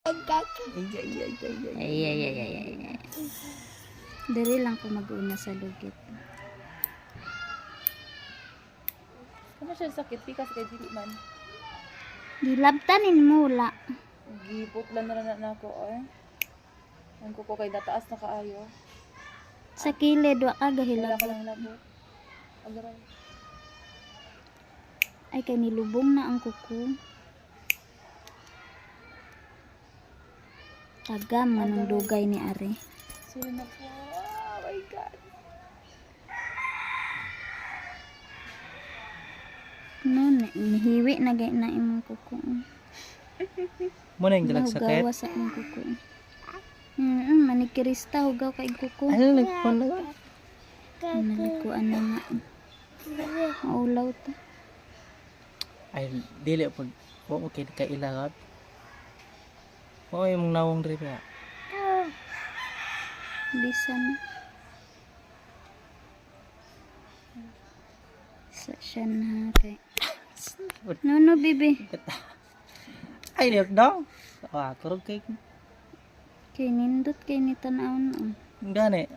Ay. Dali lang ko mag-una sa lugit. Ano siya sakit? Pikas kay dili man. Dilabtanin mo la. Giputlan na ako ay. Ang kuko kay dataas na kaayo. Sa kilid wa ka Wala gahilab. ka lang labot. Agaray. Ay kay nilubong na ang kuko. Tagam manong dugay ni Are. Sino na po? Oh my God. No, nihiwi na gay na imong kuko. Mo na yung dalag sakit. Hugawa sa imong kuko. Manikirista hugaw kay kuko. Ano nagpon na? Nalikuan na nga. Maulaw ta. Ay dili po. Wa mo kay kailangan. O yung nawong diri pa. Bisa na. Sa siya na kay. No, bibi. Ay niyak daw. Ah, kurog kay Kay nindot kay ni tanaw no. gani.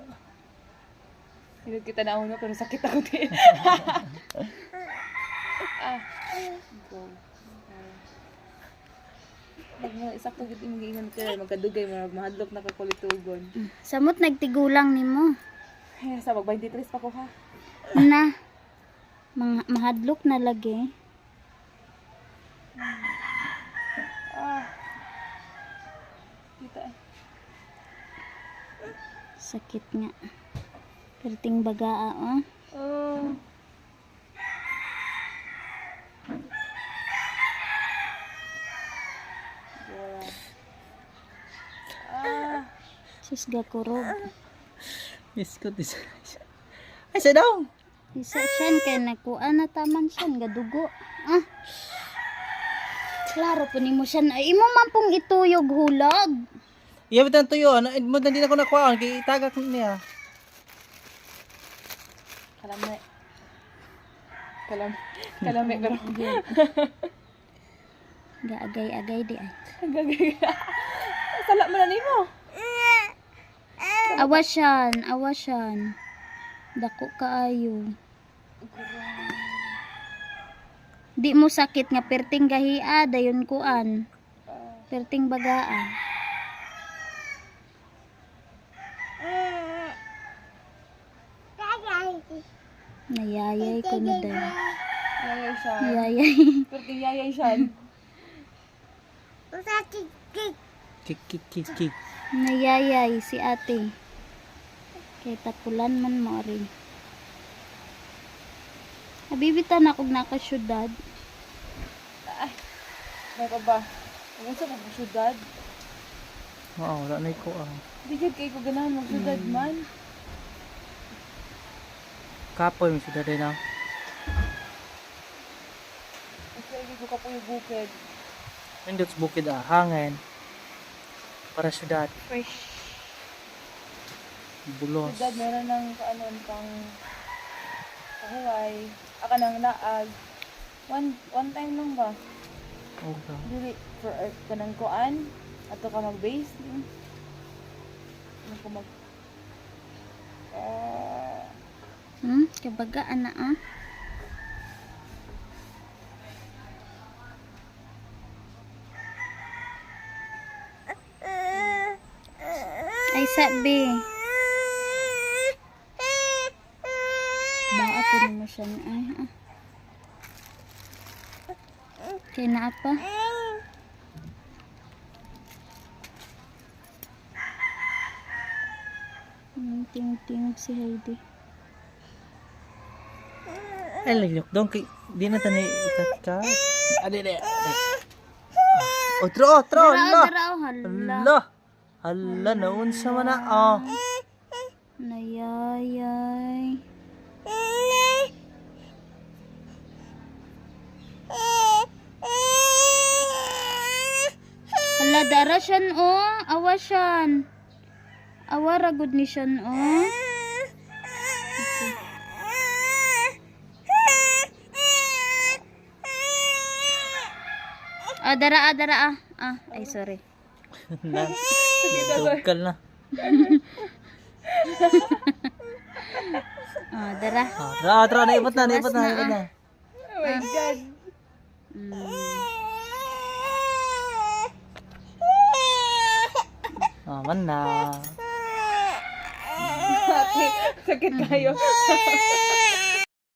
Hindi kita na una pero sakit ako din. Go. Isakto gid imong giingon kay magkadugay mahadlok na kakulitugon. Samot nagtigulang nimo. Ay sa mag 23 pa ko ha. Na. Mahadlok na lagi. Kita eh. Sakit nga. Perting bagaa oh. Oh. Sus gakurog. Biskot is. Ay sa daw. Isa siyan kay nakuan na taman siyan gadugo. Ah. Klaro po nimo siyan ay imo man pong ituyog hulog. Iya bitan tuyo. Ano mo hindi na ko nakuha kay itagak niya. Kalame pero Gaagay-agay di ay. gagay. Sala man na nimo. Awasan. Dako kaayo. Di mo sakit nga perting gahia dayon kuan. Perting bagaa. Nayayay ko na daw. Yayay siya. Yayay. Pero yayay siya. Kik. Nayayay si ate. Kay tapulan man mo rin. Nabibitan ako nakasyudad. May pa ba? Ano sa mga syudad? Oo, wala na ko Di gid kay ko ganahan mag-syudad man. Kapoy mo siya na. Kasi hindi ko kapuyo bukid. Nindot sa bukid hangin. Para syudad. Fresh. Bulos. Syudad meron ng kaanon pang kahuay. Aka nang laag. One time lang ba? Okay. Dili for kanang kuan ato ka mag-base. Ano ko mag Kabagaan na ah. Ay sabi. Baa po mo siya na ay ah. Kaya na apa? Ting si Heidi. Ay, lagyok dong. Di na tanay ikat. Adi. Otro. Dara hala. Hala, naunsa man na. Nayayay. Hala, dara siyan oh. Awa siyan. Awa ragod ni siyan oh. Dara. Ay sorry. Na. Tugkal na. Oh, dara. Tara, naipot na. Oh my God. Mm. Man na. Ate, sakit kayo.